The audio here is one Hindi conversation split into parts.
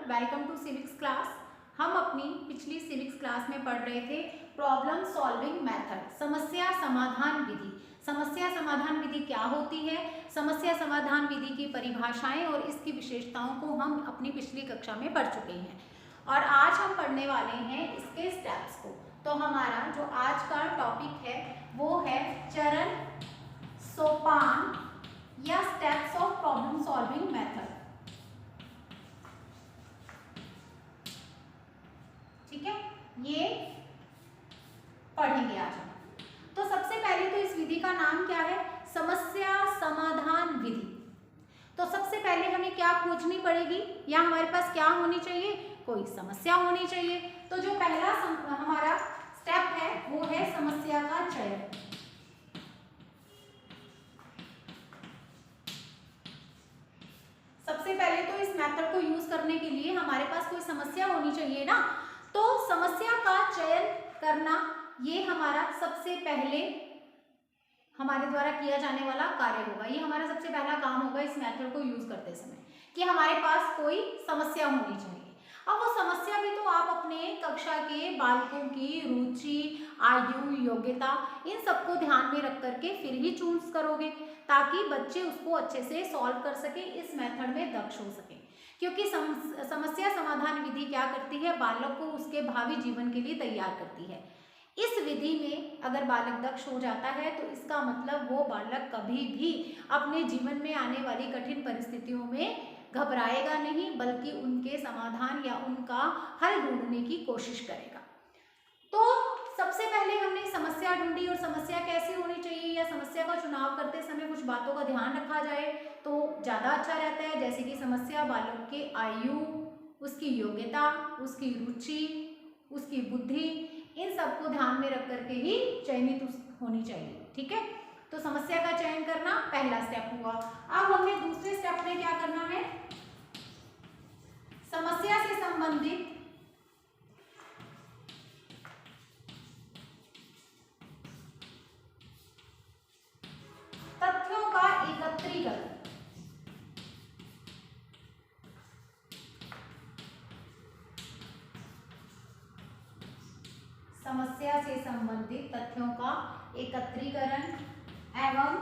Welcome to civics class. हम अपनी पिछली सिविक्स क्लास में पढ़ रहे थे प्रॉब्लम सॉल्विंग मेथड, समस्या समाधान विधि। समस्या समाधान विधि क्या होती है, समस्या समाधान विधि की परिभाषाएं और इसकी विशेषताओं को हम अपनी पिछली कक्षा में पढ़ चुके हैं और आज हम पढ़ने वाले हैं इसके स्टेप्स को। तो हमारा जो आज का टॉपिक है वो है चरण, सोपान या steps of problem solving method. ठीक है, ये पढ़ेंगे आज हम। तो सबसे पहले तो इस विधि का नाम क्या है, समस्या समाधान विधि। तो सबसे पहले हमें क्या खोजनी पड़ेगी, या हमारे पास क्या होनी चाहिए, कोई समस्या होनी चाहिए। तो जो पहला हमारा स्टेप है वो है समस्या का चयन। सबसे पहले तो इस मेथड को यूज करने के लिए हमारे पास कोई समस्या होनी चाहिए ना। तो समस्या का चयन करना ये हमारा सबसे पहले हमारे द्वारा किया जाने वाला कार्य होगा। ये हमारा सबसे पहला काम होगा इस मेथड को यूज करते समय कि हमारे पास कोई समस्या होनी चाहिए। अब वो समस्या भी तो आप अपने कक्षा के बालकों की रुचि, आयु, योग्यता इन सबको ध्यान में रख करके फिर ही चूज करोगे ताकि बच्चे उसको अच्छे से सॉल्व कर सके, इस मेथड में दक्ष हो सके। क्योंकि समस्या समाधान विधि क्या करती है, बालक को उसके भावी जीवन के लिए तैयार करती है। इस विधि में अगर बालक दक्ष हो जाता है तो इसका मतलब वो बालक कभी भी अपने जीवन में आने वाली कठिन परिस्थितियों में घबराएगा नहीं, बल्कि उनके समाधान या उनका हल ढूंढने की कोशिश करेगा। तो सबसे पहले हमने समस्या ढूंढी, और समस्या कैसी होनी चाहिए या समस्या का चुनाव करते समय कुछ बातों का ध्यान रखा जाए तो ज़्यादा अच्छा रहता है। जैसे कि समस्या बालक के आयु, उसकी योग्यता, उसकी रुचि, उसकी बुद्धि, इन सबको ध्यान में रख करके ही चयनित होनी चाहिए। ठीक है, तो समस्या का चयन करना पहला स्टेप हुआ। अब हमें दूसरे स्टेप में क्या करना है, समस्या से संबंधित तथ्यों का एकत्रीकरण। समस्या से संबंधित तथ्यों का एकत्रीकरण एवं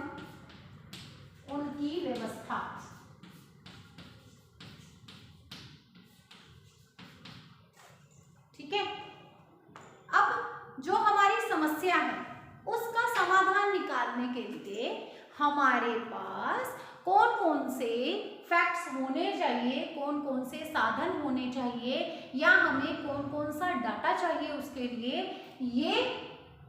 उनकी व्यवस्था। ठीक है, अब जो हमारी समस्या है उसका समाधान निकालने के लिए हमारे पास कौन कौन से फैक्ट्स होने चाहिए, कौन कौन से साधन होने चाहिए, या हमें कौन कौन सा डाटा चाहिए उसके लिए, ये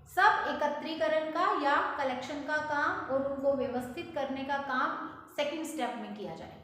सब एकत्रीकरण का या कलेक्शन का काम और उनको व्यवस्थित करने का काम सेकंड स्टेप में किया जाएगा।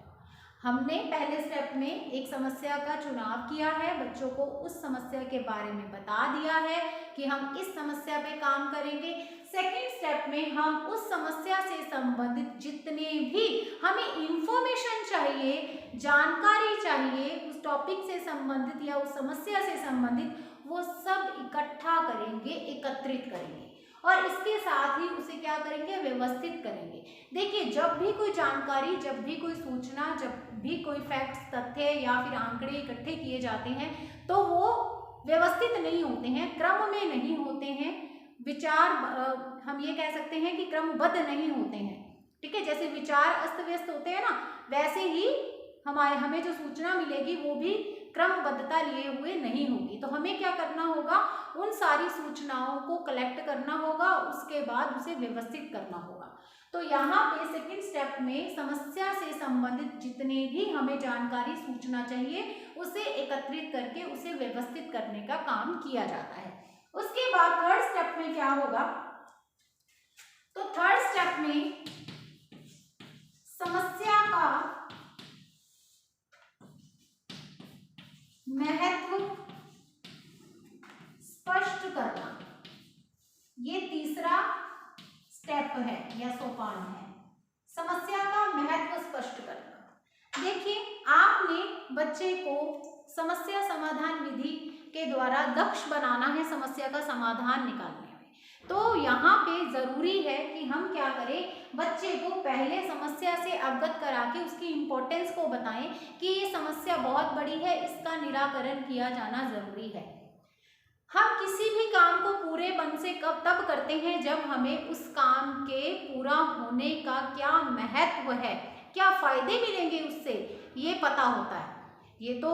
हमने पहले स्टेप में एक समस्या का चुनाव किया है, बच्चों को उस समस्या के बारे में बता दिया है कि हम इस समस्या पे काम करेंगे। सेकंड स्टेप में हम उस समस्या से संबंधित जितने भी हमें इंफॉर्मेशन चाहिए, जानकारी चाहिए, उस टॉपिक से संबंधित या उस समस्या से संबंधित, वो सब इकट्ठा करेंगे, एकत्रित करेंगे और इसके साथ ही उसे क्या करेंगे, व्यवस्थित करेंगे। देखिए, जब भी कोई जानकारी, जब भी कोई सूचना, जब भी कोई फैक्ट्स, तथ्य या फिर आंकड़े इकट्ठे किए जाते हैं तो वो व्यवस्थित नहीं होते हैं, क्रम में नहीं होते हैं, विचार हम ये कह सकते हैं कि क्रमबद्ध नहीं होते हैं। ठीक है, जैसे विचार अस्त व्यस्त होते हैं ना, वैसे ही हमें जो सूचना मिलेगी वो भी क्रमबद्धता लिए हुए नहीं होगी। तो हमें क्या करना होगा, उन सारी सूचनाओं को कलेक्ट करना होगा, उसके बाद उसे व्यवस्थित करना होगा। तो यहाँ पे सेकंड स्टेप में समस्या से संबंधित जितने भी हमें जानकारी, सूचना चाहिए उसे एकत्रित करके उसे व्यवस्थित करने का काम किया जाता है। उसके बाद थर्ड स्टेप में क्या होगा, तो थर्ड स्टेप में समस्या का महत्व स्पष्ट करना, ये तीसरा स्टेप है या सोपान है, समस्या का महत्व स्पष्ट करना। देखिए, आपने बच्चे को समस्या समाधान विधि के द्वारा दक्ष बनाना है समस्या का समाधान निकालने में। तो यहाँ पे ज़रूरी है कि हम क्या करें, बच्चे को पहले समस्या से अवगत करा के उसकी इम्पोर्टेंस को बताएं कि ये समस्या बहुत बड़ी है, इसका निराकरण किया जाना ज़रूरी है। हम किसी भी काम को पूरे मन से कब तब करते हैं जब हमें उस काम के पूरा होने का क्या महत्व है, क्या फायदे मिलेंगे उससे, ये पता होता है। ये तो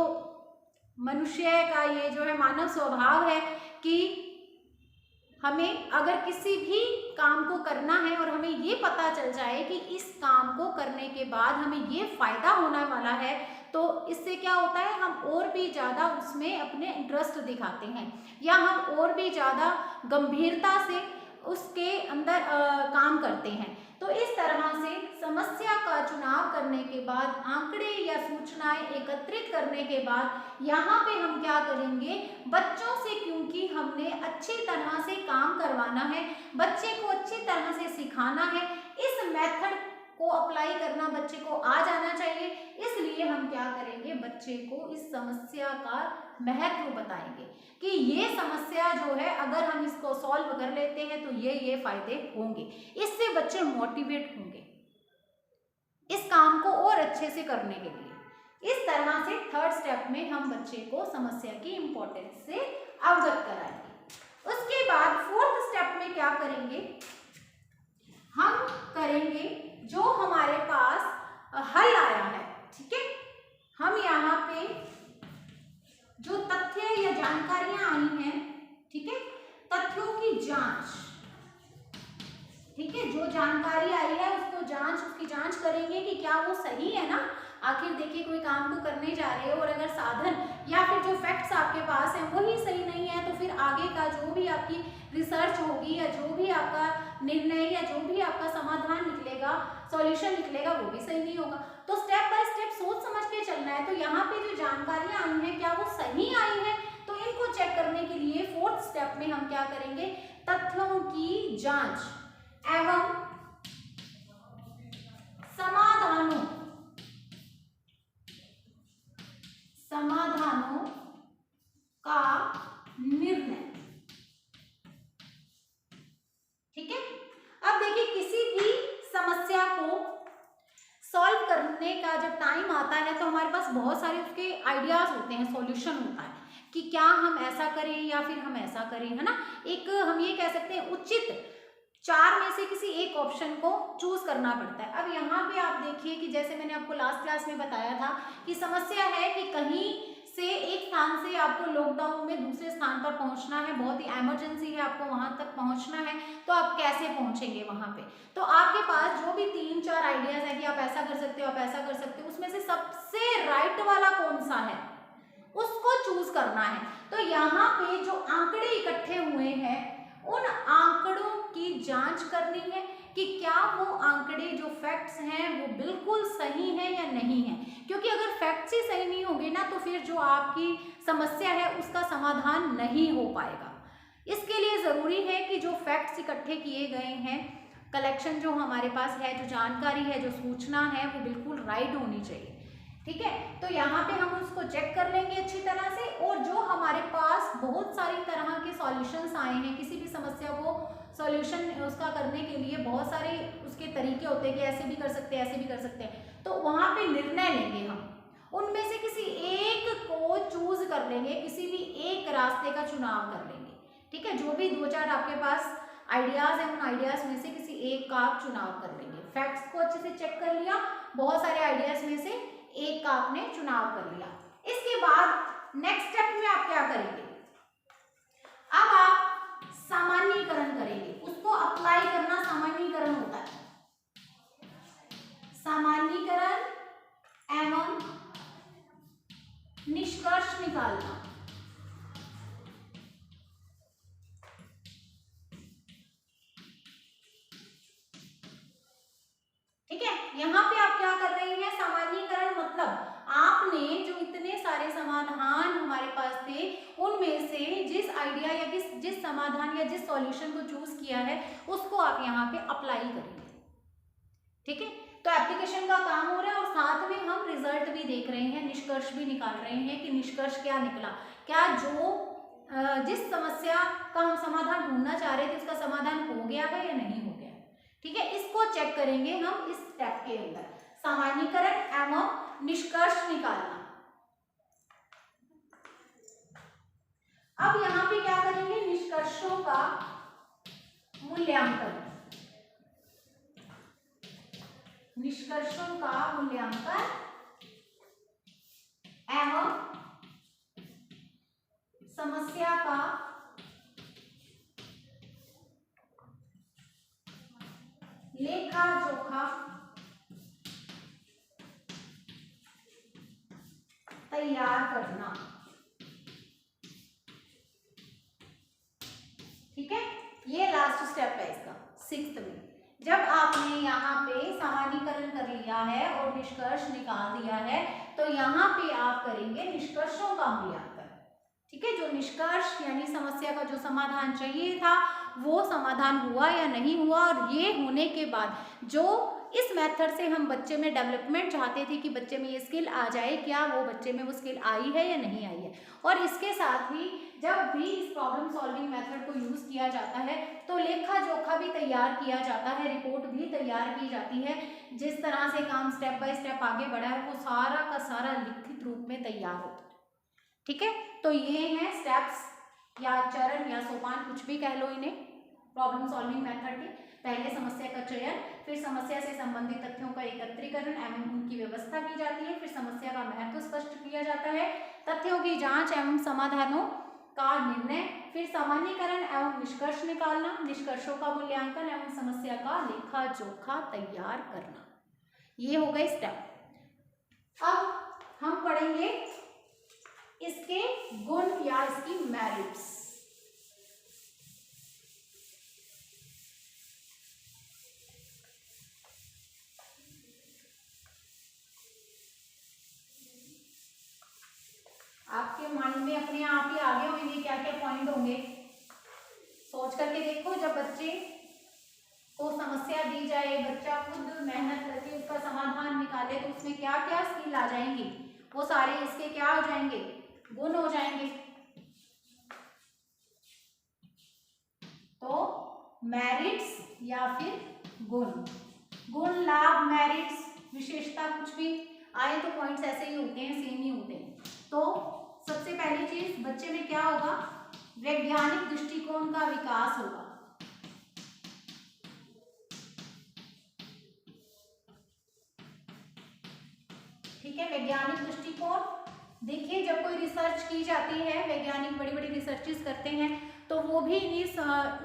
मनुष्य का ये जो है मानव स्वभाव है कि हमें अगर किसी भी काम को करना है और हमें ये पता चल जाए कि इस काम को करने के बाद हमें ये फायदा होने वाला है, तो इससे क्या होता है, हम और भी ज़्यादा उसमें अपने इंटरेस्ट दिखाते हैं या हम और भी ज़्यादा गंभीरता से उसके अंदर काम करते हैं। तो इस तरह से समस्या का चुनाव करने के बाद, आंकड़े या सूचनाएं एकत्रित करने के बाद यहाँ पे हम क्या करेंगे, बच्चों से, क्योंकि हमने अच्छी तरह से काम करवाना है, बच्चे को अच्छी तरह से सिखाना है, इस मेथड को अप्लाई करना बच्चे को आ जाना चाहिए, इसलिए हम क्या करेंगे, बच्चे को इस समस्या का महत्व बताएंगे कि ये समस्या जो है अगर हम इसको सॉल्व कर लेते हैं तो ये फायदे होंगे। इससे बच्चे मोटिवेट होंगे इस काम को और अच्छे से करने के लिए। इस तरह से थर्ड स्टेप में हम बच्चे को समस्या की इम्पोर्टेंस से अवगत कराएंगे। उसके बाद फोर्थ स्टेप में क्या करेंगे, हम करेंगे जो हमारे पास हल आया है, ठीक है, हम यहाँ पे जो तथ्य या जानकारियां आई हैं, ठीक है, तथ्यों की जांच, ठीक है, जो जानकारी आई है उसकी जांच करेंगे कि क्या वो सही है ना। आखिर देखिए, कोई काम को करने जा रहे हो और अगर साधन या फिर जो फैक्ट्स आपके पास हैं वही सही नहीं है, तो फिर आगे का जो भी आपकी रिसर्च होगी या जो भी आपका निर्णय या जो भी आपका समाधान निकलेगा, सॉल्यूशन निकलेगा, वो भी सही नहीं होगा। तो स्टेप बाय स्टेप सोच समझ के चलना है। तो यहाँ पे जो जानकारियां आई हैं क्या वो सही आई है, तो इनको चेक करने के लिए फोर्थ स्टेप में हम क्या करेंगे, तथ्यों की जांच एवं समाधानों का निर्णय, ठीक है। अब देखिए, किसी भी समस्या को सॉल्व करने का जब टाइम आता है तो हमारे पास बहुत सारे उसके आइडियाज होते हैं, सॉल्यूशन होता है कि क्या हम ऐसा करें या फिर हम ऐसा करें, है ना। एक हम ये कह सकते हैं उचित 4 में से किसी एक ऑप्शन को चूज करना पड़ता है। अब यहाँ पे आप देखिए कि जैसे मैंने आपको लास्ट क्लास में बताया था कि समस्या है कि कहीं से एक स्थान से आपको लॉकडाउन में दूसरे स्थान पर पहुंचना है, बहुत ही इमरजेंसी है, आपको वहां तक पहुंचना है, तो आप कैसे पहुंचेंगे वहां पे। तो आपके पास जो भी 3-4 आइडियाज है कि आप ऐसा कर सकते हो, आप ऐसा कर सकते हो, उसमें से सबसे राइट वाला कौन सा है उसको चूज करना है। तो यहाँ पे जो आंकड़े इकट्ठे हुए हैं उन आंकड़ों की जांच करनी है कि क्या वो आंकड़े जो फैक्ट्स हैं वो बिल्कुल सही है या नहीं है, क्योंकि अगर फैक्ट्स ही सही नहीं होंगे ना तो फिर जो आपकी समस्या है उसका समाधान नहीं हो पाएगा। इसके लिए ज़रूरी है कि जो फैक्ट्स इकट्ठे किए गए हैं, कलेक्शन जो हमारे पास है, जो जानकारी है, जो सूचना है, वो बिल्कुल राइट होनी चाहिए, ठीक है। तो यहाँ पे हम उसको चेक कर लेंगे अच्छी तरह से, और जो हमारे पास बहुत सारी तरह के सॉल्यूशंस आए हैं, किसी भी समस्या को सॉल्यूशन उसका करने के लिए बहुत सारे उसके तरीके होते हैं कि ऐसे भी कर सकते हैं, ऐसे भी कर सकते हैं, तो वहाँ पे निर्णय लेंगे हम, उनमें से किसी एक को चूज कर लेंगे, किसी भी एक रास्ते का चुनाव कर लेंगे, ठीक है। जो भी 2-4 आपके पास आइडियाज हैं, उन आइडियाज में से किसी एक का आप चुनाव कर लेंगे। फैक्ट्स को अच्छे से चेक कर लिया, बहुत सारे आइडियाज में से एक का आपने चुनाव कर लिया। इसके बाद नेक्स्ट स्टेप में आप क्या करेंगे, अब आप सामान्यीकरण करेंगे, उसको अप्लाई करना सामान्यीकरण होता है, सामान्यीकरण एवं निष्कर्ष निकालना, ठीक है। यहाँ पे आप क्या कर रहे हैं, सामान्यीकरण मतलब आपने जो इतने सारे समाधान हमारे पास थे उनमें से जिस आइडिया या जिस समाधान या जिस सॉल्यूशन को चूज किया है उसको आप यहाँ पे अप्लाई करेंगे, ठीक है। तो एप्लीकेशन का काम हो रहा है और साथ में हम रिजल्ट भी देख रहे हैं, निष्कर्ष भी निकाल रहे हैं कि निष्कर्ष क्या निकला, क्या जो जिस समस्या का हम समाधान ढूंढना चाह रहे थे उसका समाधान हो गया है या नहीं हो गया। ठीक है, इसको चेक करेंगे हम इस स्टेप के अंदर, सामान्यीकरण एवं निष्कर्ष निकालना। अब यहाँ पे क्या करेंगे, निष्कर्षों का मूल्यांकन, निष्कर्षों का मूल्यांकन एवं समस्या का लेखा जोखा तैयार करना। ठीक है, ये लास्ट स्टेप है इसका, 6th में। जब आपने यहाँ पे सामान्यीकरण कर लिया है और निष्कर्ष निकाल दिया है तो यहाँ पे आप करेंगे निष्कर्षों का मूल्यांकन। ठीक है, जो निष्कर्ष यानी समस्या का जो समाधान चाहिए था वो समाधान हुआ या नहीं हुआ, और ये होने के बाद जो इस मेथड से हम बच्चे में डेवलपमेंट चाहते थे कि बच्चे में ये स्किल आ जाए, क्या वो बच्चे में वो स्किल आई है या नहीं आई है। और इसके साथ ही जब भी इस प्रॉब्लम सॉल्विंग मेथड को यूज किया जाता है तो लेखा जोखा भी तैयार किया जाता है, रिपोर्ट भी तैयार की जाती है। जिस तरह से काम स्टेप बाय स्टेप आगे बढ़ा है वो सारा का सारा लिखित रूप में तैयार होता है। ठीक है, तो ये हैं स्टेप्स या चरण या सोपान, कुछ भी कह लो इन्हें, प्रॉब्लम सॉल्विंग मेथड के। पहले समस्या का चयन, फिर समस्या से संबंधित तथ्यों का एकत्रीकरण एवं उनकी व्यवस्था की जाती है, फिर समस्या का महत्व स्पष्ट किया जाता है, तथ्यों की जांच एवं समाधानों का निर्णय, फिर सामान्यीकरण एवं निष्कर्ष निकालना, निष्कर्षों का मूल्यांकन एवं समस्या का लेखा जोखा तैयार करना। ये हो गए स्टेप। अब हम पढ़ेंगे इसके गुण या इसकी मेरिट्स। आपके माइंड में अपने आप ही आगे होंगे क्या क्या पॉइंट होंगे, सोच करके देखो। जब बच्चे को समस्या दी जाए, बच्चा खुद मेहनत करके उसका समाधान निकाले तो उसमें क्या क्या स्किल आ जाएंगी, वो सारे इसके क्या हो जाएंगे, गुण हो जाएंगे। तो मेरिट्स या फिर गुण, गुण लाभ मेरिट्स विशेषता कुछ भी आए तो पॉइंट्स ऐसे ही होते हैं, सेम ही होते हैं। तो सबसे पहली चीज बच्चे में क्या होगा, वैज्ञानिक दृष्टिकोण का विकास होगा। ठीक है, वैज्ञानिक दृष्टिकोण, देखिए जब कोई रिसर्च की जाती है, वैज्ञानिक बड़ी बड़ी रिसर्चेस करते हैं तो वो भी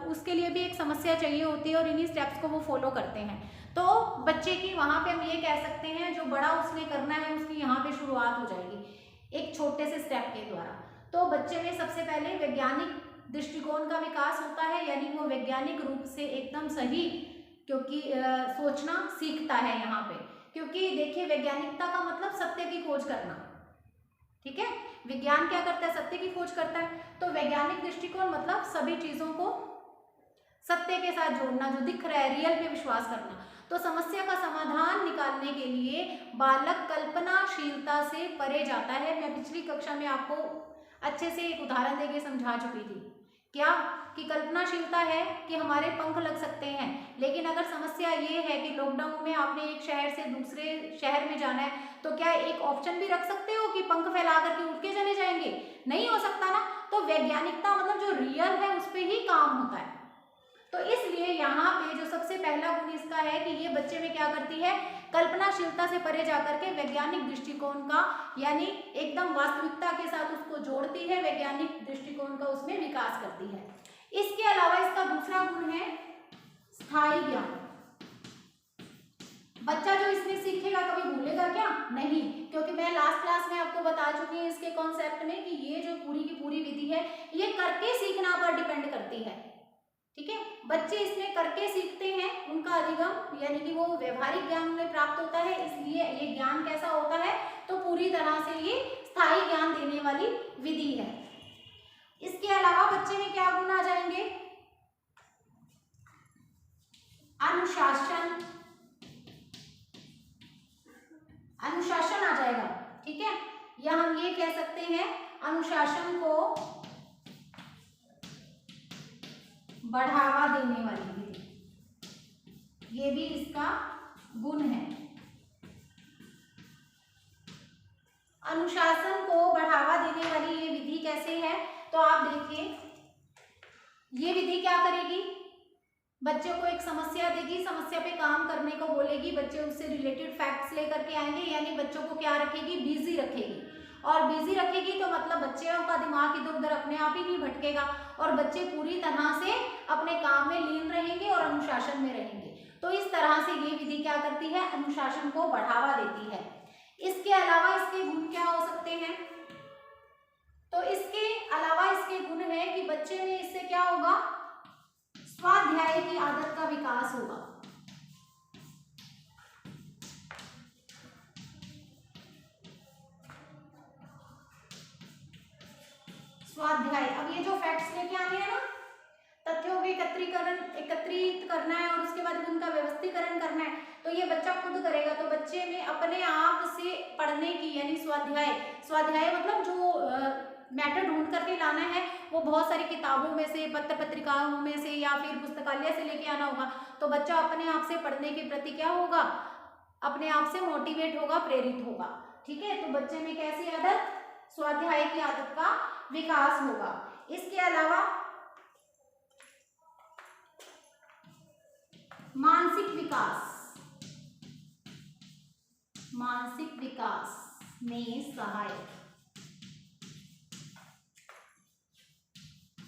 उसके लिए भी एक समस्या चाहिए होती है और इन्हीं स्टेप्स को वो फॉलो करते हैं। तो बच्चे की वहां पे हम ये कह सकते हैं जो बड़ा उसने करना है उसकी यहाँ पे शुरुआत हो जाएगी एक छोटे से स्टेप के द्वारा। तो बच्चे में सबसे पहले वैज्ञानिक दृष्टिकोण का विकास होता है, यानी वो वैज्ञानिक रूप से एकदम सही, क्योंकि सोचना सीखता है यहाँ पे। क्योंकि देखिए वैज्ञानिकता का मतलब सत्य की खोज करना। ठीक है, विज्ञान क्या करता है, सत्य की खोज करता है। तो वैज्ञानिक दृष्टिकोण मतलब सभी चीजों को सत्य के साथ जोड़ना, जो दिख रहा है रियल पे विश्वास करना। तो समस्या का समाधान निकालने के लिए बालक कल्पनाशीलता से परे जाता है। मैं पिछली कक्षा में आपको अच्छे से एक उदाहरण देके समझा चुकी थी, क्या कि कल्पनाशीलता है कि हमारे पंख लग सकते हैं, लेकिन अगर समस्या ये है कि लॉकडाउन में आपने एक शहर से दूसरे शहर में जाना है तो क्या एक ऑप्शन भी रख सकते हो कि पंख फैला करके उड़ के चले जाएंगे, नहीं हो सकता ना। तो वैज्ञानिकता मतलब जो रियल है उस पर ही काम होता है। तो इसलिए यहाँ पे जो सबसे पहला गुण इसका है कि ये बच्चे में क्या करती है, कल्पनाशीलता से परे जाकर के वैज्ञानिक दृष्टिकोण का, यानी एकदम वास्तविकता के साथ उसको जोड़ती है, वैज्ञानिक दृष्टिकोण का उसमें विकास करती है। इसके अलावा इसका दूसरा गुण है स्थायी ज्ञान। बच्चा जो इसमें सीखेगा कभी भूलेगा क्या, नहीं, क्योंकि मैं लास्ट क्लास में आपको बता चुकी हूँ इसके कॉन्सेप्ट में कि ये जो पूरी की पूरी विधि है ये करके सीखना पर डिपेंड करती है। ठीक है, बच्चे इसमें करके सीखते हैं, उनका अधिगम यानी कि वो व्यवहारिक ज्ञान उन्हें प्राप्त होता है। इसलिए ये ज्ञान कैसा होता है, तो पूरी तरह से ये स्थायी ज्ञान देने वाली विधि है। इसके अलावा बच्चे में क्या गुण आ जाएंगे, अनुशासन, अनुशासन आ जाएगा। ठीक है, या हम ये कह सकते हैं अनुशासन को बढ़ावा देने वाली विधि, ये भी इसका गुण है। अनुशासन को बढ़ावा देने वाली ये विधि कैसे है, तो आप देखिए, ये विधि क्या करेगी, बच्चे को एक समस्या देगी, समस्या पे काम करने को बोलेगी, बच्चे उससे रिलेटेड फैक्ट्स लेकर के आएंगे, यानी बच्चों को क्या रखेगी, बिजी रखेगी। और बिजी रखेगी तो मतलब बच्चों का दिमाग इधर उधर अपने आप ही नहीं भटकेगा और बच्चे पूरी तरह से अपने काम में लीन रहेंगे और अनुशासन में रहेंगे। तो इस तरह से ये विधि क्या करती है, अनुशासन को बढ़ावा देती है। इसके अलावा इसके गुण क्या हो सकते हैं, तो इसके अलावा इसके गुण है कि बच्चे में इससे क्या होगा, स्वाध्याय की आदत का विकास होगा। स्वाध्याय, अब ये जो फैक्ट्स लेके आने हैं ना, तथ्यों के एकत्रित करना है और उसके बाद उनका व्यवस्थीकरण करना है, तो ये बच्चा खुद करेगा। तो बच्चे में अपने आप से पढ़ने की, यानी स्वाध्याय मतलब जो मैटर ढूंढ करके लाना है वो बहुत सारी किताबों में से, पत्र पत्रिकाओं में से या फिर पुस्तकालय से लेके आना होगा। तो बच्चा अपने आप से पढ़ने के प्रति क्या होगा, अपने आप से मोटिवेट होगा, प्रेरित होगा। ठीक है, तो बच्चे में कैसी आदत, स्वाध्याय की आदत का विकास होगा। इसके अलावा मानसिक विकास में सहायक।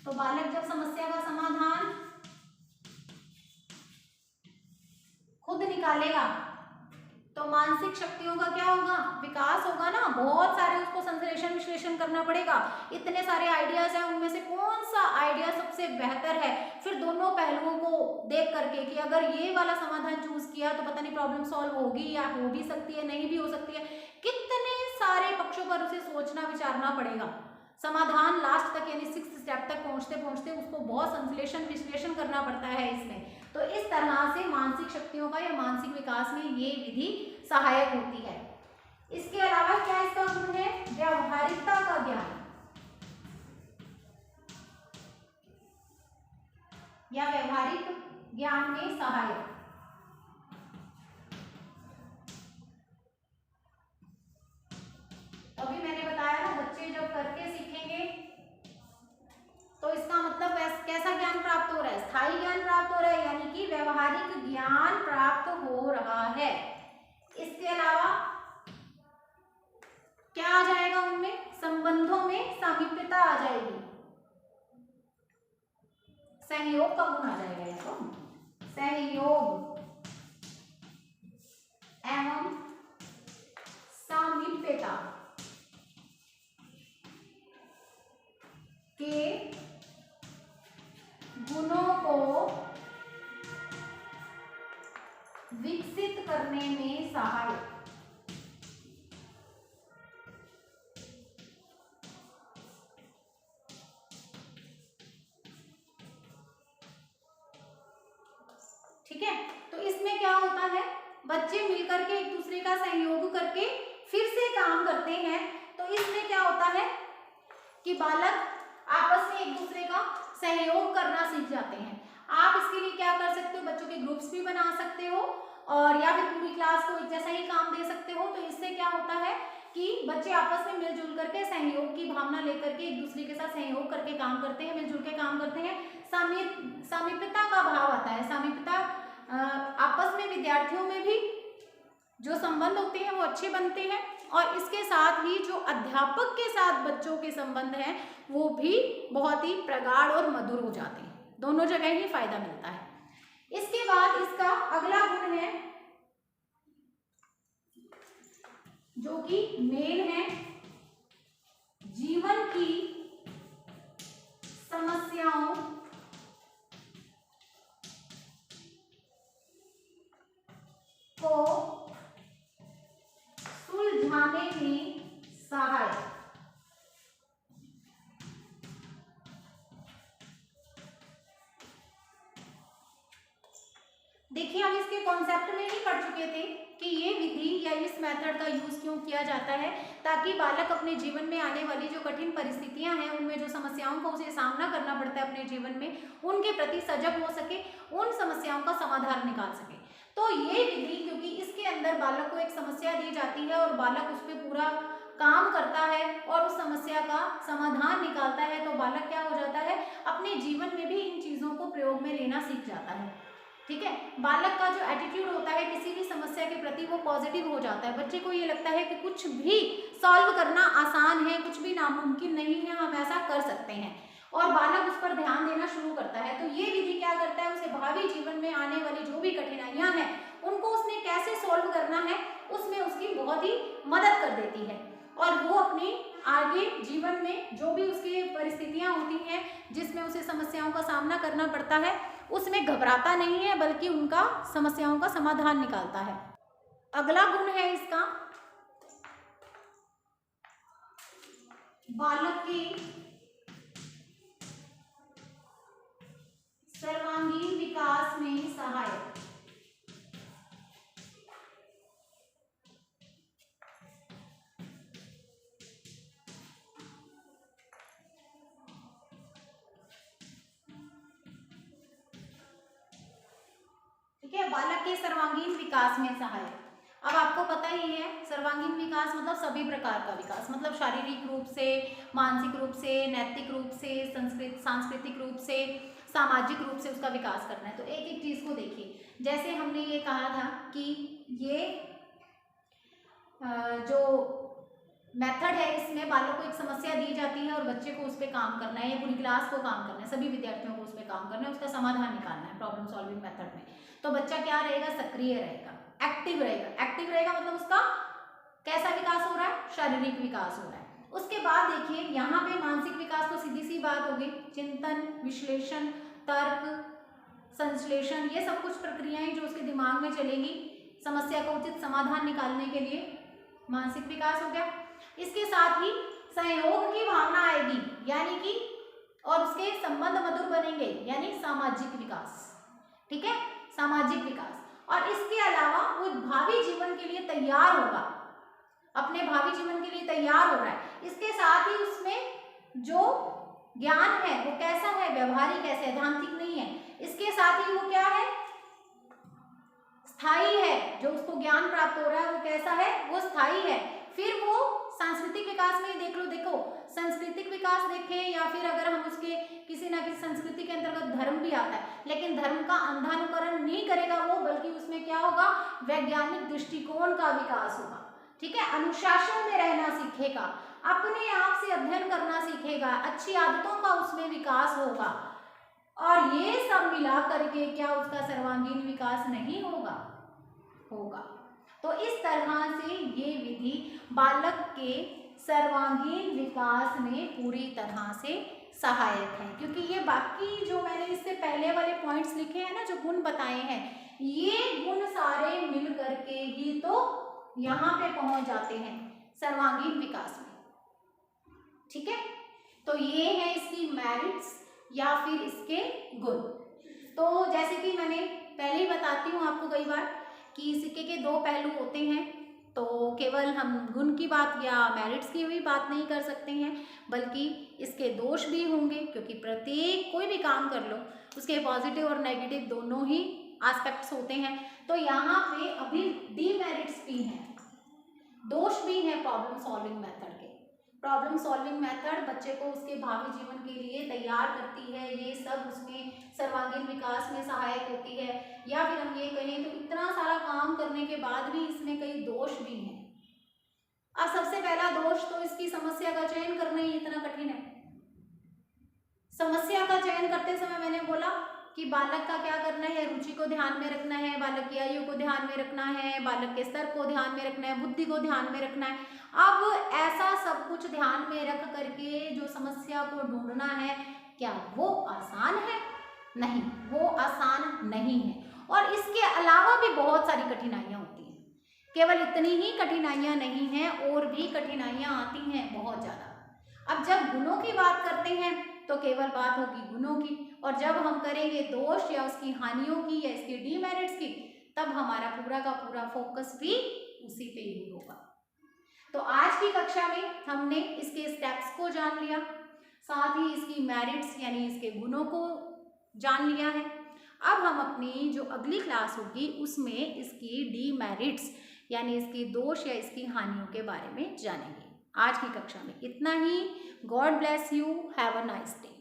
तो बालक जब समस्या का समाधान खुद निकालेगा तो मानसिक शक्तियों का क्या होगा, विकास होगा ना। बहुत सारे उसको संश्लेषण विश्लेषण करना पड़ेगा, इतने सारे आइडियाज हैं, उनमें से कौन सा आइडिया सबसे बेहतर है, फिर दोनों पहलुओं को देख करके कि अगर ये वाला समाधान चूज किया तो पता नहीं प्रॉब्लम सॉल्व होगी या हो भी सकती है, नहीं भी हो सकती है, कितने सारे पक्षों पर उसे सोचना विचारना पड़ेगा। समाधान लास्ट तक यानी 6th स्टेप तक पहुंचते पहुंचते उसको बहुत संश्लेषण विश्लेषण करना पड़ता है इसमें। तो इस तरह से मानसिक शक्तियों का या मानसिक विकास में ये विधि सहायक होती है। इसके अलावा क्या इसका गुण है, व्यावहारिकता का ज्ञान या व्यावहारिक ज्ञान में सहायक। अभी मैंने बताया ना, बच्चे जब करके सीखेंगे तो इसका मतलब कैसा ज्ञान प्राप्त हो रहा है, स्थायी ज्ञान प्राप्त हो रहा है, यानी कि व्यवहारिक ज्ञान प्राप्त हो रहा है। इसके अलावा क्या आ जाएगा उनमें, संबंधों में सामीप्यता आ जाएगी, सहयोग का गुण आ जाएगा इसको, सहयोग एवं सामीप्यता के गुणों को विकसित करने में सहायक। ठीक है, तो इसमें क्या होता है, बच्चे मिलकर के एक दूसरे का सहयोग करके फिर से काम करते हैं। तो इसमें क्या होता है कि बालक आपस में एक दूसरे का सहयोग करना सीख जाते हैं। आप इसके लिए क्या कर सकते हो, बच्चों के ग्रुप्स भी बना सकते हो और या फिर पूरी क्लास को एक जैसा ही काम दे सकते हो। तो इससे क्या होता है कि बच्चे आपस में मिलजुल करके सहयोग की भावना लेकर के एक दूसरे के साथ सहयोग करके काम करते हैं, मिलजुल के काम करते हैं। सामीप्यता का भाव आता है। सामीप्यता आपस में विद्यार्थियों में भी जो संबंध होते हैं वो अच्छे बनते हैं और इसके साथ ही जो अध्यापक के साथ बच्चों के संबंध हैं वो भी बहुत ही प्रगाढ़ और मधुर हो जाते हैं। दोनों जगह ही फायदा मिलता है। इसके बाद इसका अगला गुण है जो कि मेन है, जीवन की समस्याओं को सुलझाने में सहायक। देखिए हम इसके कॉन्सेप्ट में ही पढ़ चुके थे कि ये विधि या इस मेथड का यूज क्यों किया जाता है, ताकि बालक अपने जीवन में आने वाली जो कठिन परिस्थितियां हैं, उनमें जो समस्याओं का उसे सामना करना पड़ता है अपने जीवन में, उनके प्रति सजग हो सके, उन समस्याओं का समाधान निकाल सके। तो ये विधि, क्योंकि इसके अंदर बालक को एक समस्या दी जाती है और बालक उस पर पूरा काम करता है और उस समस्या का समाधान निकालता है, तो बालक क्या हो जाता है, अपने जीवन में भी इन चीजों को प्रयोग में लेना सीख जाता है। ठीक है, बालक का जो एटीट्यूड होता है किसी भी समस्या के प्रति वो पॉजिटिव हो जाता है। बच्चे को ये लगता है कि कुछ भी सॉल्व करना आसान है, कुछ भी नामुमकिन नहीं है, हम ऐसा कर सकते हैं, और बालक उस पर ध्यान देना शुरू करता है। तो ये विधि क्या करता है, उसे भावी जीवन में आने वाली जो भी कठिनाइयां हैं उनको उसने कैसे सॉल्व करना है उसमें उसकी बहुत ही मदद कर देती है, और वो अपनी आगे जीवन में जो भी उसकी परिस्थितियां होती हैं जिसमें उसे समस्याओं का सामना करना पड़ता है, उसमें घबराता नहीं है, बल्कि उनका समस्याओं का समाधान निकालता है। अगला गुण है इसका, बालक के सर्वांगीण विकास में सहायक। ठीक है, बालक के सर्वांगीण विकास में सहायक। अब आपको पता ही है, सर्वांगीण विकास मतलब सभी प्रकार का विकास, मतलब शारीरिक रूप से, मानसिक रूप से, नैतिक रूप से, सांस्कृतिक रूप से, सामाजिक रूप से उसका विकास करना है। तो एक एक चीज को देखिए, जैसे हमने ये कहा था कि ये जो मेथड है इसमें बालक को एक समस्या दी जाती है और बच्चे को उस पर काम करना है, या पूरी क्लास को काम करना है, सभी विद्यार्थियों को उस पर काम करना है, उसका समाधान निकालना है प्रॉब्लम सॉल्विंग मेथड में। तो बच्चा क्या रहेगा, सक्रिय रहेगा, एक्टिव रहेगा। एक्टिव रहेगा मतलब उसका कैसा विकास हो रहा है, शारीरिक विकास हो रहा है। उसके बाद देखिए यहाँ पे मानसिक विकास तो सीधी सी बात होगी, चिंतन, विश्लेषण, तर्क, संश्लेषण, ये सब कुछ प्रक्रियाएं जो उसके दिमाग में चलेंगी समस्या का उचित समाधान निकालने के लिए, मानसिक विकास हो गया। इसके साथ ही सहयोग की भावना आएगी, यानी कि, और उसके संबंध मधुर बनेंगे, यानी सामाजिक विकास। ठीक है, सामाजिक विकास। और इसके अलावा वो भावी जीवन के लिए तैयार होगा, अपने भावी जीवन के लिए तैयार हो रहा है। इसके साथ ही उसमें जो ज्ञान है वो कैसा है, व्यवहारिक है, सैद्धांतिक नहीं है। इसके साथ ही वो क्या है, स्थायी है। जो उसको ज्ञान प्राप्त हो रहा है वो कैसा है, वो स्थायी है। फिर वो सांस्कृतिक विकास में देख लो, देखो सांस्कृतिक विकास देखें, या फिर अगर हम उसके किसी ना किसी संस्कृति के अंतर्गत धर्म भी आता है, लेकिन धर्म का अंधानुकरण नहीं करेगा वो, बल्कि उसमें क्या होगा, वैज्ञानिक दृष्टिकोण का विकास होगा। ठीक है, अनुशासन में रहना सीखेगा, अपने आप से अध्ययन करना सीखेगा, अच्छी आदतों का उसमें विकास होगा, और ये सब मिला करके क्या उसका सर्वांगीण विकास नहीं होगा, होगा। तो इस तरह से ये विधि बालक के सर्वांगीण विकास में पूरी तरह से सहायक है, क्योंकि ये बाकी जो मैंने इससे पहले वाले पॉइंट्स लिखे हैं ना, जो गुण बताए हैं, ये गुण सारे मिल करके ही तो यहाँ पे पहुंच जाते हैं सर्वांगीण विकास में। ठीक है, तो ये है इसकी मेरिट्स या फिर इसके गुण। तो जैसे कि मैंने पहले ही बताती हूँ आपको कई बार कि सिक्के के दो पहलू होते हैं, तो केवल हम गुण की बात या मेरिट्स की भी बात नहीं कर सकते हैं, बल्कि इसके दोष भी होंगे, क्योंकि प्रत्येक कोई भी काम कर लो उसके पॉजिटिव और नेगेटिव दोनों ही एस्पेक्ट्स होते हैं। तो यहाँ पे अभी डीमेरिट्स भी हैं, दोष भी हैं प्रॉब्लम सॉल्विंग मेथड के। प्रॉब्लम सॉल्विंग मेथड बच्चे को उसके भावी जीवन के लिए तैयार करती है, ये सब उसमें सर्वांगीण विकास में सहायक होती है। या फिर हम ये कहें तो इतना सारा काम करने के बाद भी इसमें कई दोष भी हैं। अब सबसे पहला दोष तो इसकी समस्या का चयन करना ही इतना कठिन है। समस्या का चयन करते समय मैंने बोला कि बालक का क्या करना है, रुचि को ध्यान में रखना है, बालक की आयु को ध्यान में रखना है, बालक के स्तर को ध्यान में रखना है, बुद्धि को ध्यान में रखना है। अब ऐसा सब कुछ ध्यान में रख करके जो समस्या को ढूंढना है, क्या वो आसान है? नहीं, वो आसान नहीं है। और इसके अलावा भी बहुत सारी कठिनाइयां होती हैं, केवल इतनी ही कठिनाइयां नहीं हैं, और भी कठिनाइयां आती हैं बहुत ज़्यादा। अब जब गुणों की बात करते हैं तो केवल बात होगी गुणों की, और जब हम करेंगे दोष या उसकी हानियों की या इसके डीमेरिट्स की, तब हमारा पूरा का पूरा फोकस भी उसी पे ही होगा। तो आज की कक्षा में हमने इसके स्टेप्स को जान लिया, साथ ही इसकी मेरिट्स यानी इसके गुणों को जान लिया है। अब हम अपनी जो अगली क्लास होगी उसमें इसकी डीमेरिट्स यानी इसकी दोष या इसकी हानियों के बारे में जानेंगे। आज की कक्षा में इतना ही। God bless you, have a nice day.